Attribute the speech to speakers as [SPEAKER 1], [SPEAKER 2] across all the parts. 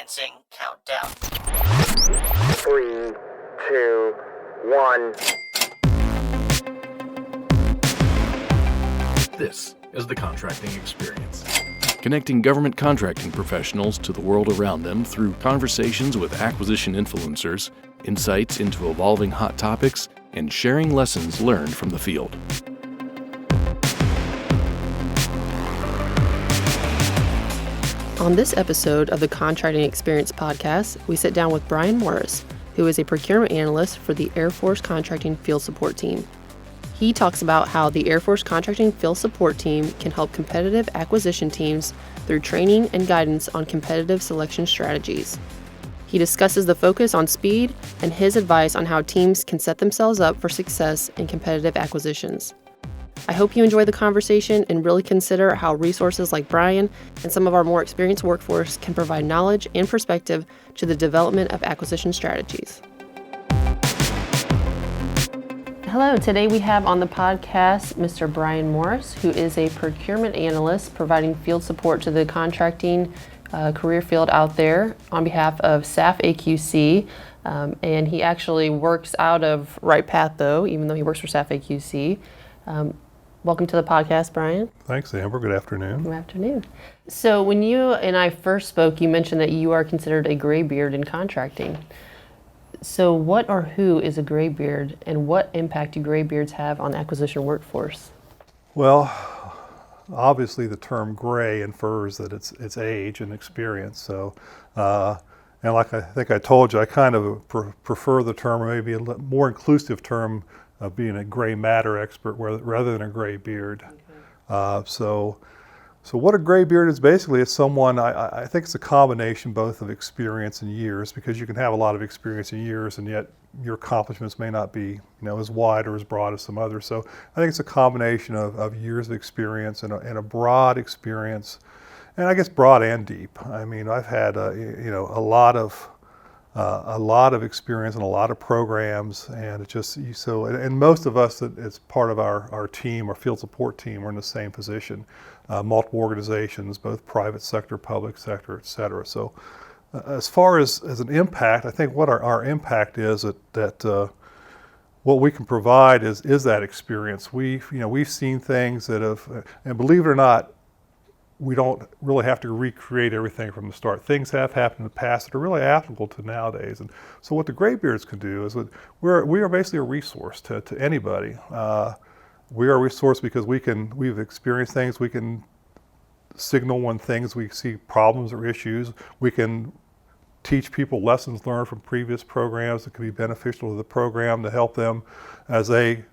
[SPEAKER 1] Commencing countdown.
[SPEAKER 2] 3, 2, 1.
[SPEAKER 3] This is the contracting experience. Connecting government contracting professionals to the world around them through conversations with acquisition influencers, insights into evolving hot topics, and sharing lessons learned from the field.
[SPEAKER 4] On this episode of the Contracting Experience podcast, we sit down with Brian Morris, who is a procurement analyst for the Air Force Contracting Field Support Team. He talks about how the Air Force Contracting Field Support Team can help competitive acquisition teams through training and guidance on competitive selection strategies. He discusses the focus on speed and his advice on how teams can set themselves up for success in competitive acquisitions. I hope you enjoy the conversation and really consider how resources like Brian and some of our more experienced workforce can provide knowledge and perspective to the development of acquisition strategies. Hello, today we have on the podcast Mr. Brian Morris, who is a procurement analyst providing field support to the contracting career field out there on behalf of SAF AQC. And he actually works out of Right Path, though, even though he works for SAF AQC. Welcome to the podcast, Brian.
[SPEAKER 5] Thanks, Amber. Good afternoon.
[SPEAKER 4] Good afternoon. So when you and I first spoke, you mentioned that you are considered a graybeard in contracting. So what or who is a graybeard, and what impact do graybeards have on the acquisition workforce?
[SPEAKER 5] Well, obviously the term gray infers that it's age and experience. So, and like I think I told you, I kind of prefer the term, or maybe a more inclusive term, of being a gray matter expert rather than a gray beard. Okay. So what a gray beard is basically is someone, I think it's a combination both of experience and years, because you can have a lot of experience in years and yet your accomplishments may not be as wide or as broad as some others. So I think it's a combination of years of experience and a broad experience, and I guess broad and deep. I mean, I've had a lot of experience in a lot of programs, and it just and most of us that it's part of our team, our field support team, we're in the same position, multiple organizations, both private sector, public sector, et cetera. So as far as an impact, I think what our impact is that what we can provide is that experience. We've seen things that have, and believe it or not, we don't really have to recreate everything from the start. Things have happened in the past that are really applicable to nowadays. And so what the graybeards can do is we are basically a resource to anybody. We are a resource because we've experienced things. We can signal when we see problems or issues. We can teach people lessons learned from previous programs that can be beneficial to the program to help them as they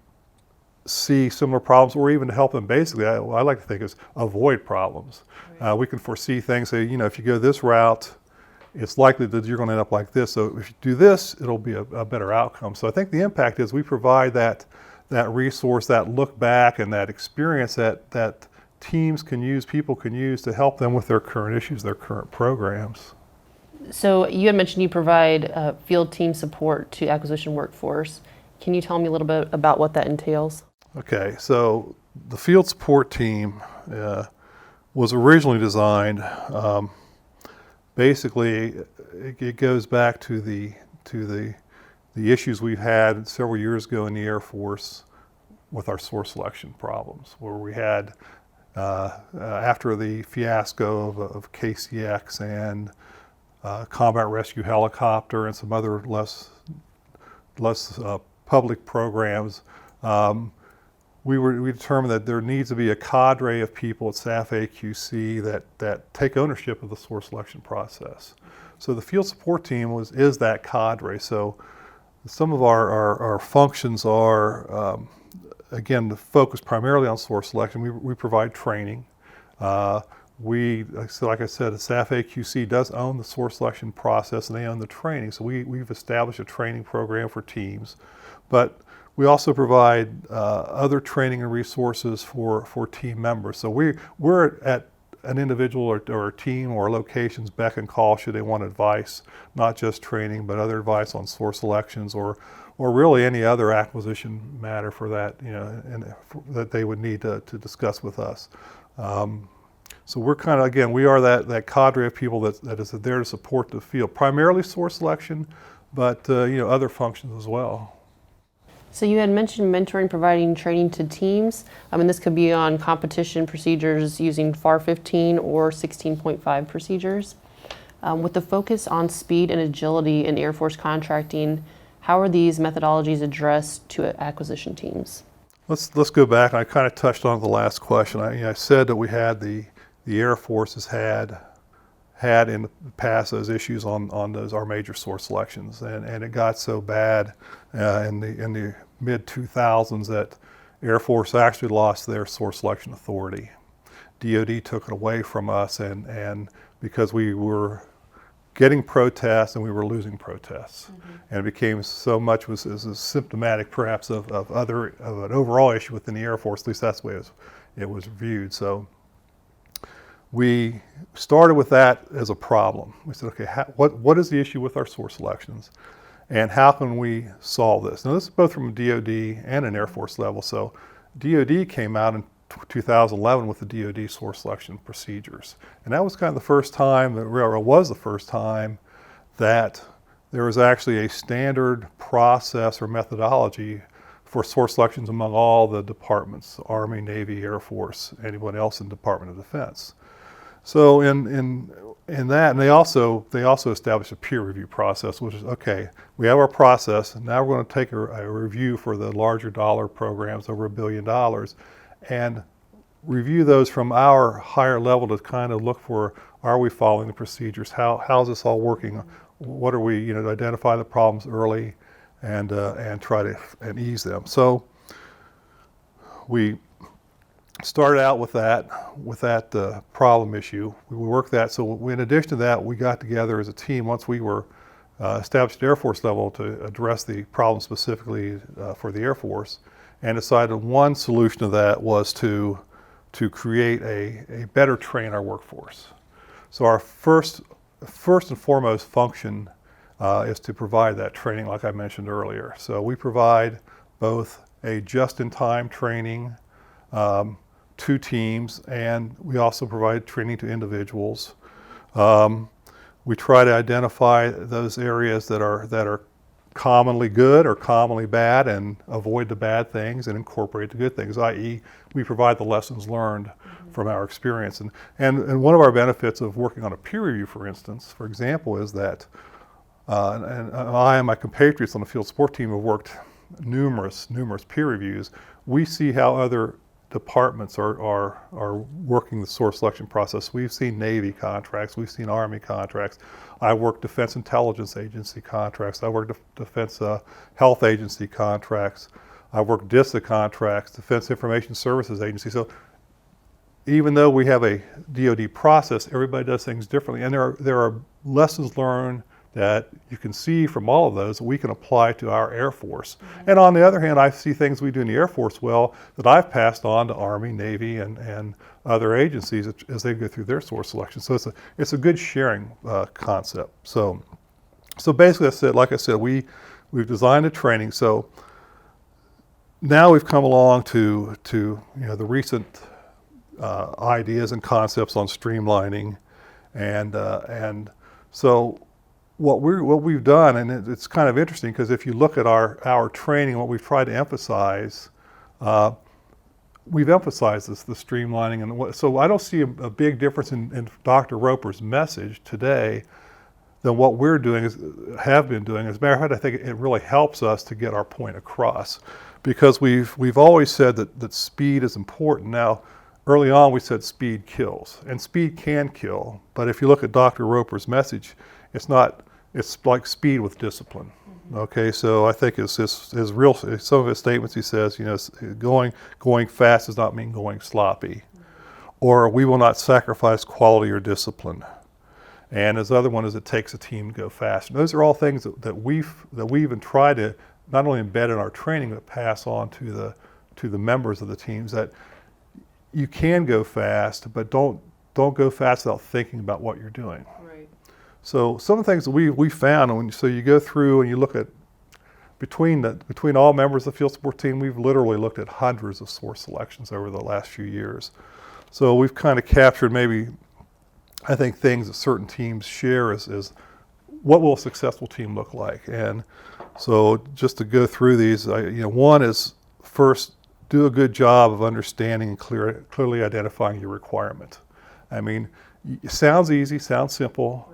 [SPEAKER 5] see similar problems, or even to help them basically, I like to think is avoid problems. Right. We can foresee things, say, if you go this route, it's likely that you're going to end up like this. So if you do this, it'll be a better outcome. So I think the impact is we provide that resource, that look back, and that experience that teams can use, people can use to help them with their current issues, their current programs.
[SPEAKER 4] So you had mentioned you provide field team support to acquisition workforce. Can you tell me a little bit about what that entails?
[SPEAKER 5] Okay, so the field support team was originally designed, basically it goes back to the issues we've had several years ago in the Air Force with our source selection problems, where we had, after the fiasco of KCX and combat rescue helicopter and some other less public programs, we determined that there needs to be a cadre of people at SAF AQC that take ownership of the source selection process. So the field support team is that cadre. So some of our functions are, again, the focus primarily on source selection. We provide training. Like I said, SAF AQC does own the source selection process, and they own the training. So we've established a training program for teams, but we also provide other training and resources for team members. So we're at an individual or a team or location's beck and call should they want advice, not just training, but other advice on source selections or really any other acquisition matter for that, that they would need to discuss with us. So we're kind of, again, we are that cadre of people that is there to support the field, primarily source selection, but other functions as well.
[SPEAKER 4] So you had mentioned mentoring, providing training to teams. And this could be on competition procedures using FAR 15 or 16.5 procedures. With the focus on speed and agility in Air Force contracting, how are these methodologies addressed to acquisition teams?
[SPEAKER 5] Let's go back. I kind of touched on the last question. I said that we had the Air Force has had in the past those issues on our major source selections, and it got so bad in the mid 2000s that Air Force actually lost their source selection authority. DoD took it away from us, and because we were getting protests and we were losing protests, and it became so much was symptomatic perhaps of an overall issue within the Air Force. At least that's the way it was viewed. So we started with that as a problem. We said, okay, what is the issue with our source selections, and how can we solve this? Now, this is both from a DoD and an Air Force level. So DoD came out in 2011 with the DoD source selection procedures, and that was kind of the first time that there was actually a standard process or methodology for source selections among all the departments: Army, Navy, Air Force, anyone else in Department of Defense. So in that, and they also established a peer review process, which is, okay, we have our process, and now we're going to take a review for the larger dollar programs over $1 billion, and review those from our higher level to kind of look for, are we following the procedures? How's this all working? What are we, to identify the problems early and try to ease them. So we started out with that problem issue. We worked that. So in addition to that, we got together as a team once we were established at Air Force level to address the problem specifically for the Air Force, and decided one solution to that was to create a better train our workforce. So our first and foremost function is to provide that training, like I mentioned earlier. So we provide both a just-in-time training to teams, and we also provide training to individuals. We try to identify those areas that are commonly good or commonly bad, and avoid the bad things and incorporate the good things, i.e. we provide the lessons learned from our experience. And one of our benefits of working on a peer review, for example, is that, and I and my compatriots on the field support team have worked numerous peer reviews. We see how other departments are working the source selection process. We've seen Navy contracts, we've seen Army contracts. I worked Defense Intelligence Agency contracts, I worked Defense Health Agency contracts, I worked DISA contracts, Defense Information Services Agency. So even though we have a DoD process, everybody does things differently, and there are lessons learned that you can see from all of those that we can apply to our Air Force. And on the other hand, I see things we do in the Air Force well that I've passed on to Army, Navy, and other agencies as they go through their source selection. So it's a good sharing concept. So basically, like I said, we've designed a training. So now we've come along to the recent ideas and concepts on streamlining, and so what we've done, and it's kind of interesting because if you look at our training, what we've tried to emphasize, we've emphasized the streamlining, and so I don't see a big difference in Dr. Roper's message today than what we're doing have been doing. As a matter of fact, I think it really helps us to get our point across, because we've always said that speed is important. Now, early on we said speed kills, and speed can kill, but if you look at Dr. Roper's message, it's like speed with discipline. Okay, so I think his real, some of his statements, he says, going fast does not mean going sloppy, or we will not sacrifice quality or discipline. And his other one is it takes a team to go fast. And those are all things that we've even tried to not only embed in our training, but pass on to the members of the teams, that you can go fast, but don't go fast without thinking about what you're doing.
[SPEAKER 4] Right.
[SPEAKER 5] So some of the things that we found, and so you go through and you look at between all members of the field support team, we've literally looked at hundreds of source selections over the last few years. So we've kind of captured maybe, I think, things that certain teams share is what will a successful team look like. And so just to go through these, one is first, do a good job of understanding and clearly identifying your requirement. I mean, it sounds easy, sounds simple,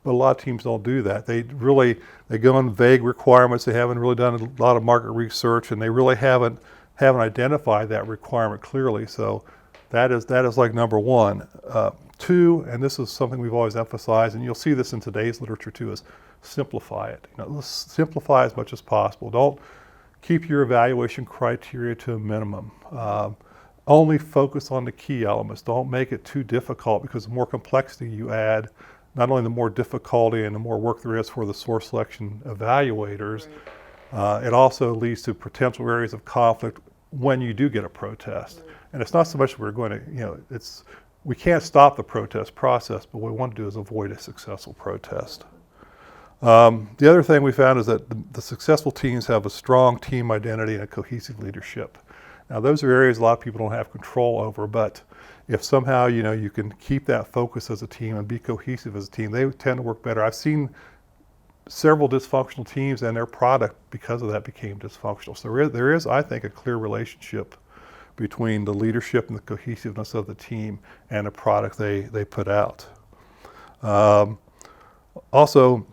[SPEAKER 5] but a lot of teams don't do that. They go on vague requirements. They haven't really done a lot of market research, and they really haven't identified that requirement clearly. So that is like number one. Two, and this is something we've always emphasized, and you'll see this in today's literature too, is simplify it. Let's simplify as much as possible. Don't keep your evaluation criteria to a minimum. Only focus on the key elements. Don't make it too difficult, because the more complexity you add, not only the more difficulty and the more work there is for the source selection evaluators, it also leads to potential areas of conflict when you do get a protest. And it's not so much we're going to, we can't stop the protest process, but what we want to do is avoid a successful protest. The other thing we found is that the successful teams have a strong team identity and a cohesive leadership. Now, those are areas a lot of people don't have control over, but if somehow you can keep that focus as a team and be cohesive as a team, they tend to work better. I've seen several dysfunctional teams, and their product, because of that, became dysfunctional. So there is, I think, a clear relationship between the leadership and the cohesiveness of the team and the product they put out. Also,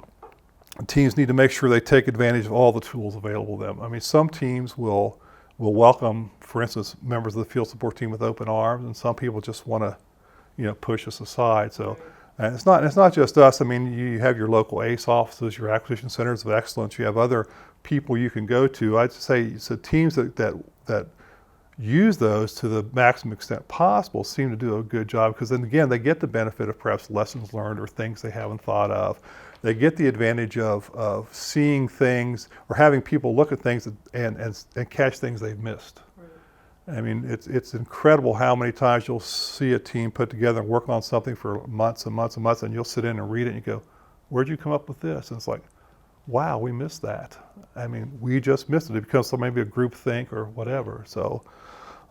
[SPEAKER 5] teams need to make sure they take advantage of all the tools available to them. I mean, some teams will welcome, for instance, members of the field support team with open arms, and some people just want to, push us aside. So, and it's not just us. I mean, you have your local ACE offices, your acquisition centers of excellence. You have other people you can go to. I'd say so teams that use those to the maximum extent possible seem to do a good job, because then again, they get the benefit of perhaps lessons learned or things they haven't thought of. They get the advantage of seeing things or having people look at things and catch things they've missed. Right. I mean, it's incredible how many times you'll see a team put together and work on something for months and months and months, and you'll sit in and read it and you go, where'd you come up with this? And it's like, wow, we missed that. I mean, we just missed it. It becomes maybe a group think or whatever. So,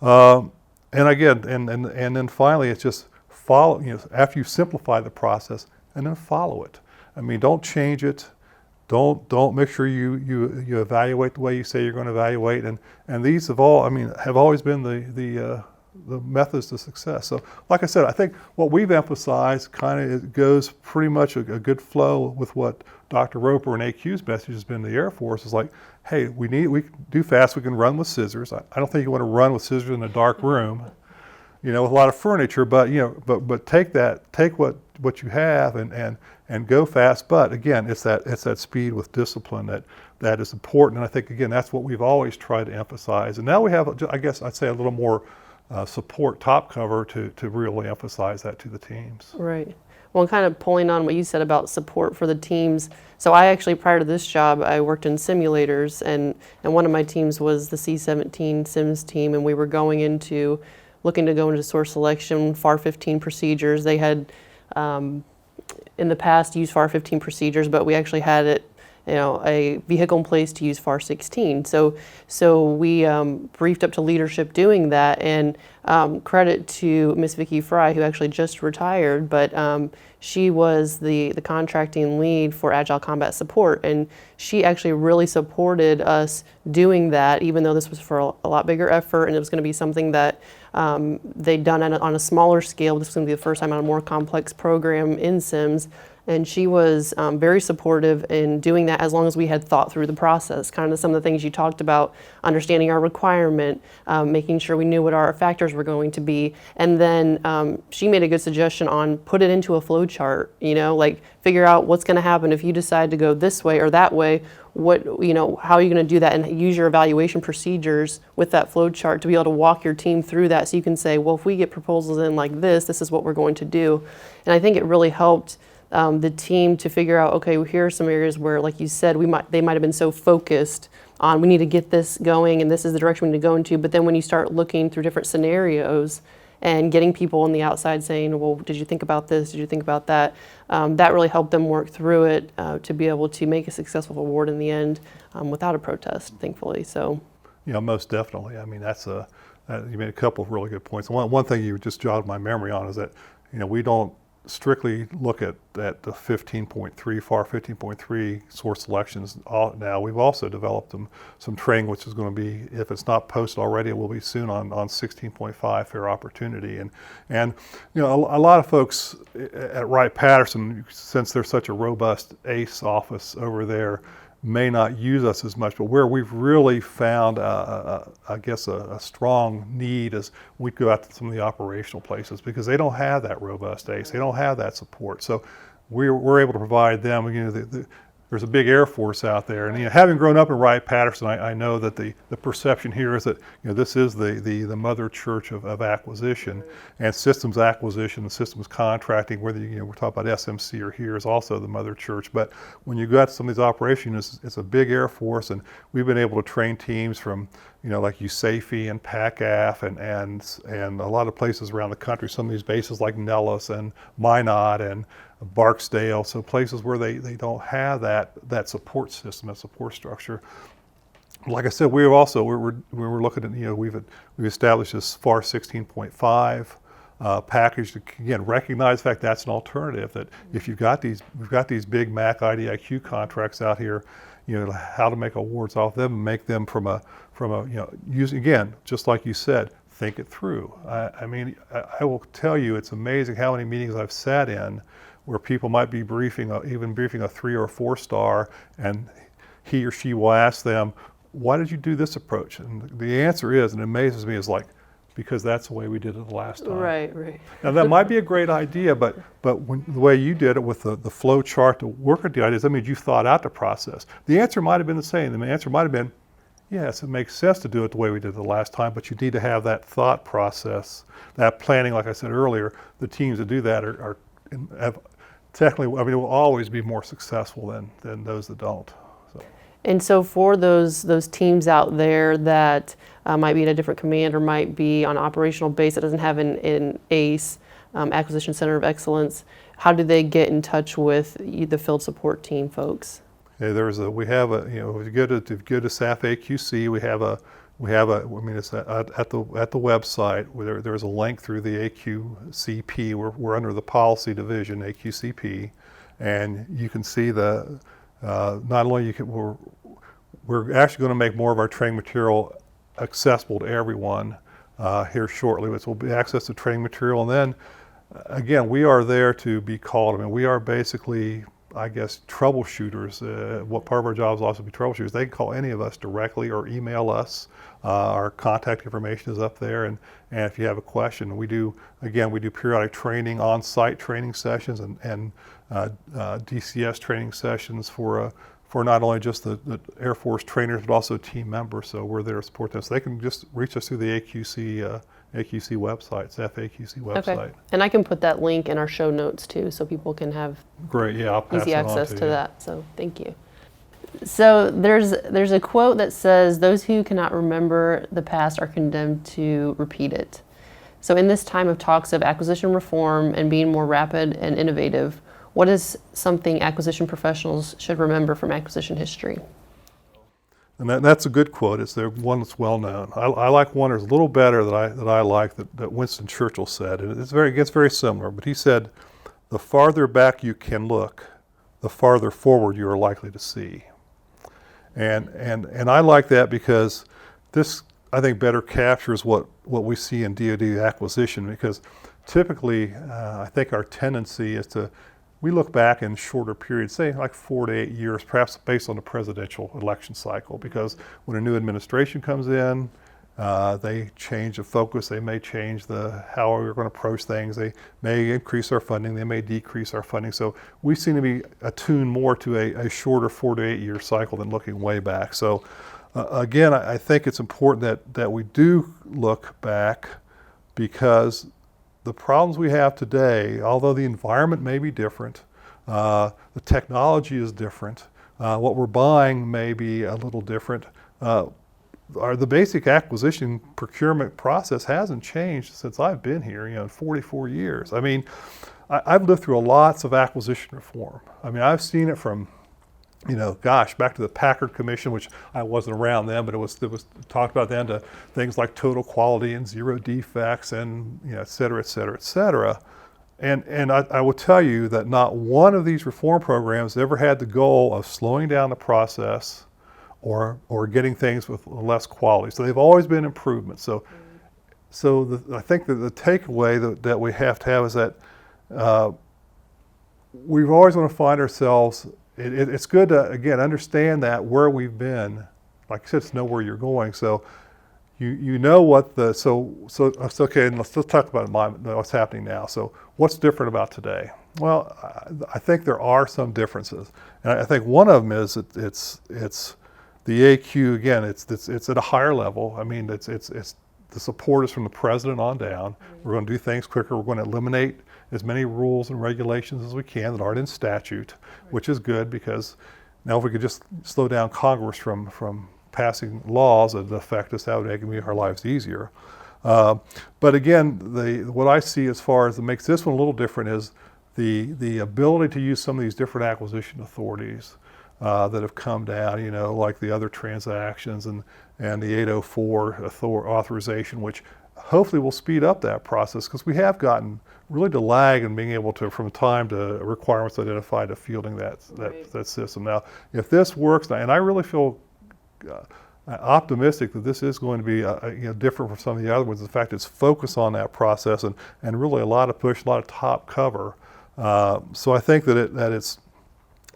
[SPEAKER 5] and again, and then finally, it's just follow, after you simplify the process, and then follow it. I mean, don't change it. Don't make sure you evaluate the way you say you're going to evaluate. And these have always been the methods to success. So, like I said, I think what we've emphasized kind of goes pretty much a good flow with what Dr. Roper and AQ's message has been to the Air Force, is like, hey, we do fast, we can run with scissors. I don't think you want to run with scissors in a dark room, with a lot of furniture, but take what you have and go fast. But again, it's that speed with discipline that is important. And I think, again, that's what we've always tried to emphasize. And now we have, I guess I'd say, a little more support top cover to really emphasize that to the teams.
[SPEAKER 4] Right. Well, kind of pulling on what you said about support for the teams. So I actually, prior to this job, I worked in simulators, and one of my teams was the C-17 Sims team, and we were looking to go into source selection, FAR 15 procedures. They had, in the past, used FAR 15 procedures, but we actually had it, a vehicle in place to use FAR 16. So we briefed up to leadership doing that, and credit to Miss Vicki Fry, who actually just retired, but she was the contracting lead for Agile Combat Support, and she actually really supported us doing that, even though this was for a lot bigger effort, and it was going to be something that they'd done on a smaller scale. This was going to be the first time on a more complex program in SIMS. And she was very supportive in doing that, as long as we had thought through the process. Kind of some of the things you talked about, understanding our requirement, making sure we knew what our factors were going to be. And then she made a good suggestion on put it into a flow chart, like figure out what's going to happen if you decide to go this way or that way. How are you going to do that, and use your evaluation procedures with that flow chart to be able to walk your team through that, so you can say, well, if we get proposals in like this is what we're going to do. And I think it really helped the team to figure out, okay, well, here are some areas where, like you said, they might have been so focused on, we need to get this going and this is the direction we need to go into. But then when you start looking through different scenarios and getting people on the outside saying, well, did you think about this? Did you think about that? That really helped them work through it to be able to make a successful award in the end without a protest, thankfully. So,
[SPEAKER 5] most definitely. I mean, that's You made a couple of really good points. One thing you just jogged my memory on is that, we don't strictly look at the 15.3, FAR 15.3 source selections now. We've also developed some training, which is going to be, if it's not posted already, it will be soon on 16.5 fair opportunity. And a lot of folks at Wright-Patterson, since there's such a robust ACE office over there, may not use us as much, but where we've really found, I guess, a strong need is we go out to some of the operational places because they don't have that robust ACE. They don't have that support. So we're able to provide them. There's a big Air Force out there, and having grown up in Wright-Patterson, I know that the perception here is that this is the mother church of acquisition, and systems acquisition and systems contracting. Whether we're talking about SMC or here is also the mother church. But when you got some of these operations, it's a big Air Force, and we've been able to train teams from like USAFE and PACAF and a lot of places around the country. Some of these bases like Nellis and Minot and Barksdale, so places where they don't have that support system, that support structure. Like I said, we're looking at we've established this FAR 16.5 package to again recognize the fact that's an alternative. That if we've got these big MAC IDIQ contracts out here, how to make awards off them and make them from a using, again, just like you said, think it through. I will tell you, it's amazing how many meetings I've sat in where people might be briefing a 3 or 4 star, and he or she will ask them, why did you do this approach? And the answer is, and it amazes me, is like, because that's the way we did it the last time.
[SPEAKER 4] Right.
[SPEAKER 5] Now that might be a great idea, but when, the way you did it with the flow chart to work with the ideas, that means you thought out the process. The answer might have been the same. The answer might have been, yes, it makes sense to do it the way we did it the last time, but you need to have that thought process, that planning. Like I said earlier, the teams that do that have technically, will always be more successful than those that don't.
[SPEAKER 4] And so for those teams out there that might be in a different command or might be on an operational base that doesn't have an ACE, Acquisition Center of Excellence, how do they get in touch with the field support team folks?
[SPEAKER 5] Yeah, if you go to SAF AQC, it's at the website where there's a link through the AQCP. We're under the policy division, AQCP, and you can see we're actually going to make more of our training material accessible to everyone here shortly, which will be access to training material. And then again, we are there to be called. We are basically, I guess, troubleshooters. What part of our job is also to be troubleshooters. They can call any of us directly or email us. Our contact information is up there, and if you have a question, we do periodic training, on-site training sessions, and DCS training sessions for not only just the Air Force trainers, but also team members. So we're there to support them. So they can just reach us through the AQC website, FAQC website. Okay.
[SPEAKER 4] And I can put that link in our show notes too, so people can have
[SPEAKER 5] I'll pass
[SPEAKER 4] easy access to
[SPEAKER 5] you.
[SPEAKER 4] that. So thank you. So there's a quote that says, "Those who cannot remember the past are condemned to repeat it." So in this time of talks of acquisition reform and being more rapid and innovative, what is something acquisition professionals should remember from acquisition history?
[SPEAKER 5] And that's a good quote. It's the one that's well known. I like one that's a little better that I like that Winston Churchill said. And it gets very similar, but he said, "The farther back you can look, the farther forward you are likely to see." And I like that because this, I think, better captures what we see in DoD acquisition, because typically I think our tendency is we look back in shorter periods, say like 4 to 8 years, perhaps based on the presidential election cycle, because when a new administration comes in, they change the focus, they may change how we're going to approach things, they may increase our funding, they may decrease our funding. So we seem to be attuned more to a shorter 4 to 8 year cycle than looking way back. So again, I think it's important that we do look back, because the problems we have today, although the environment may be different, the technology is different, what we're buying may be a little different, the basic acquisition procurement process hasn't changed since I've been here, in 44 years. I've lived through lots of acquisition reform. I've seen it from back to the Packard Commission, which I wasn't around then, but it was talked about then, to things like total quality and zero defects and et cetera, et cetera, et cetera. And I will tell you that not one of these reform programs ever had the goal of slowing down the process or getting things with less quality. So they've always been improvements. So I think that the takeaway that we have to have is that we've always want to find ourselves. It's good to, again, understand that where we've been, like I said, to know where you're going. So you know what okay, and let's talk about what's happening now. So what's different about today? Well, I think there are some differences. And I think one of them is it's the AQ, again, it's at a higher level. I mean, it's the support is from the president on down. We're going to do things quicker. We're going to eliminate as many rules and regulations as we can that aren't in statute, which is good, because now if we could just slow down Congress from passing laws that affect us, that would make our lives easier. But again, what I see as far as that makes this one a little different is the ability to use some of these different acquisition authorities that have come down, like the other transactions and the 804 authorization, which hopefully will speed up that process, because we have gotten really to lag in being able to, from time to requirements identified, to fielding that system. Now, if this works, and I really feel optimistic that this is going to be different from some of the other ones. In fact, it's focused on that process and really a lot of push, a lot of top cover. So I think that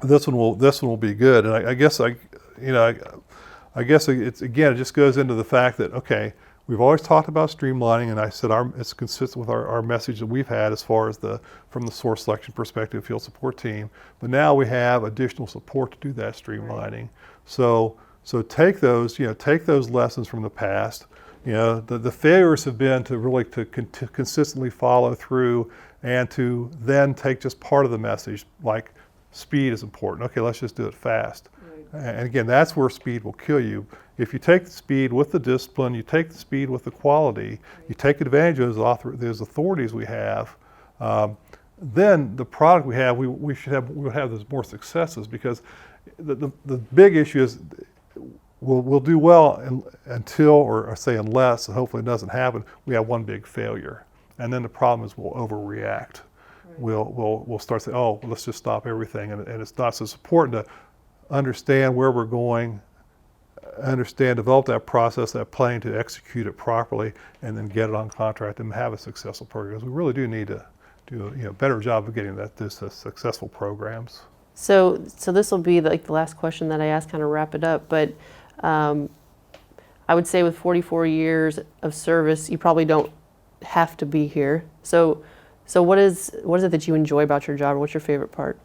[SPEAKER 5] this one will be good. And I guess it's, again, it just goes into the fact that, okay, we've always talked about streamlining, and I said it's consistent with our message that we've had as far as from the source selection perspective field support team. But now we have additional support to do that streamlining. So take those lessons from the past. The failures have been to really to consistently follow through and to then take just part of the message, like speed is important. Okay, let's just do it fast. Right. And again, that's where speed will kill you. If you take the speed with the discipline, you take the speed with the quality, right, you take advantage of those authorities we have, then the product we have, we'll have those more successes, because the big issue is we'll do well until, or say unless, and hopefully it doesn't happen, we have one big failure. And then the problem is we'll overreact. Right. We'll start saying, oh, let's just stop everything. And it's not so important to understand where we're going, develop that process, that plan to execute it properly, and then get it on contract and have a successful program. Because we really do need to do a better job of getting this successful programs.
[SPEAKER 4] So this will be like the last question that I ask, kind of wrap it up. But I would say with 44 years of service, you probably don't have to be here. So what is it that you enjoy about your job, or what's your favorite part?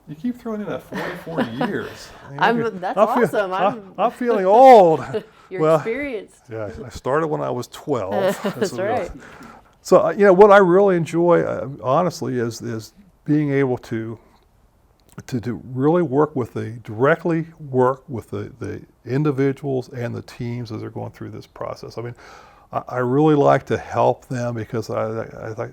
[SPEAKER 5] You keep throwing in that 44 years.
[SPEAKER 4] That's awesome.
[SPEAKER 5] I'm feeling old.
[SPEAKER 4] You're experienced.
[SPEAKER 5] Yeah, I started when I was 12.
[SPEAKER 4] That's right.
[SPEAKER 5] So what I really enjoy, honestly, is being able to really directly work with the individuals and the teams as they're going through this process. I mean, I really like to help them, because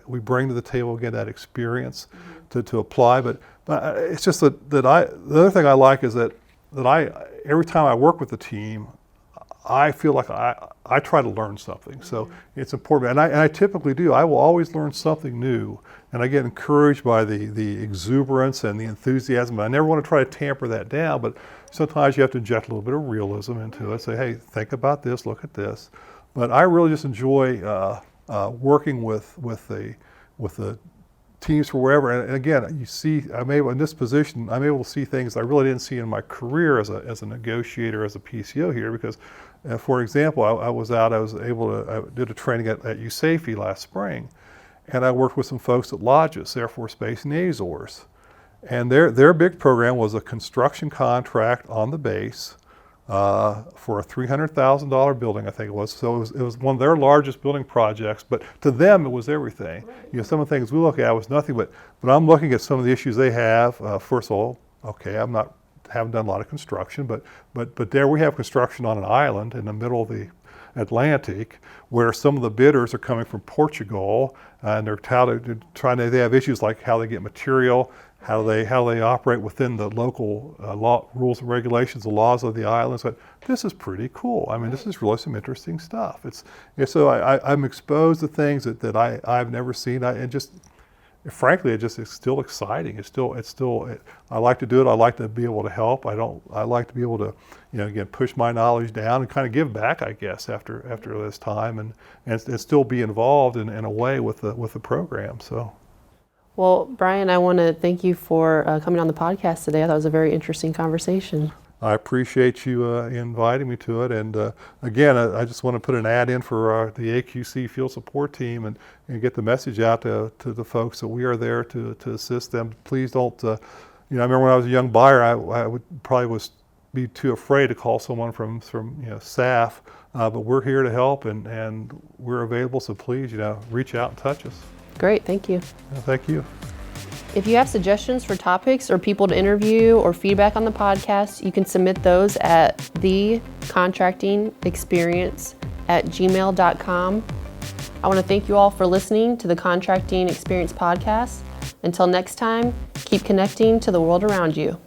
[SPEAKER 5] we bring to the table, again, that experience to apply. But it's just that the other thing I like is that every time I work with the team, I feel like I try to learn something. So it's important, and I typically do. I will always learn something new, and I get encouraged by the exuberance and the enthusiasm. I never want to try to tamper that down, but sometimes you have to inject a little bit of realism into it. Say, hey, think about this, look at this. But I really just enjoy working with the teams for wherever. And again, you see, in this position, I'm able to see things I really didn't see in my career as a negotiator, as a PCO here. Because, for example, I did a training at USAFE last spring, and I worked with some folks at Lodges, Air Force Base in the Azores. And their big program was a construction contract on the base for a $300,000 building, I think it was. So it was one of their largest building projects, but to them it was everything. Right. Some of the things we look at was nothing, but I'm looking at some of the issues they have. First of all, okay, haven't done a lot of construction, but there we have construction on an island in the middle of the Atlantic, where some of the bidders are coming from Portugal, and they have issues like how they get material, how they operate within the local law, rules and regulations, the laws of the islands. But this is pretty cool. I mean, this is really some interesting stuff. So I'm exposed to things that I've never seen. Frankly, it's still exciting. I like to do it. I like to be able to help. I like to be able to, again, push my knowledge down and kind of give back, I guess, after this time, and still be involved in a way with the program. So.
[SPEAKER 4] Well, Brian, I want to thank you for coming on the podcast today. I thought it was a very interesting conversation.
[SPEAKER 5] I appreciate you inviting me to it. And again, I just want to put an ad in for the AQC field support team and get the message out to the folks that we are there to assist them. Please don't, I remember when I was a young buyer, I would probably be too afraid to call someone from staff, but we're here to help and we're available. So please, reach out and touch us.
[SPEAKER 4] Great, thank you.
[SPEAKER 5] Thank you.
[SPEAKER 4] If you have suggestions for topics or people to interview or feedback on the podcast, you can submit those at thecontractingexperience@gmail.com. I want to thank you all for listening to the Contracting Experience podcast. Until next time, keep connecting to the world around you.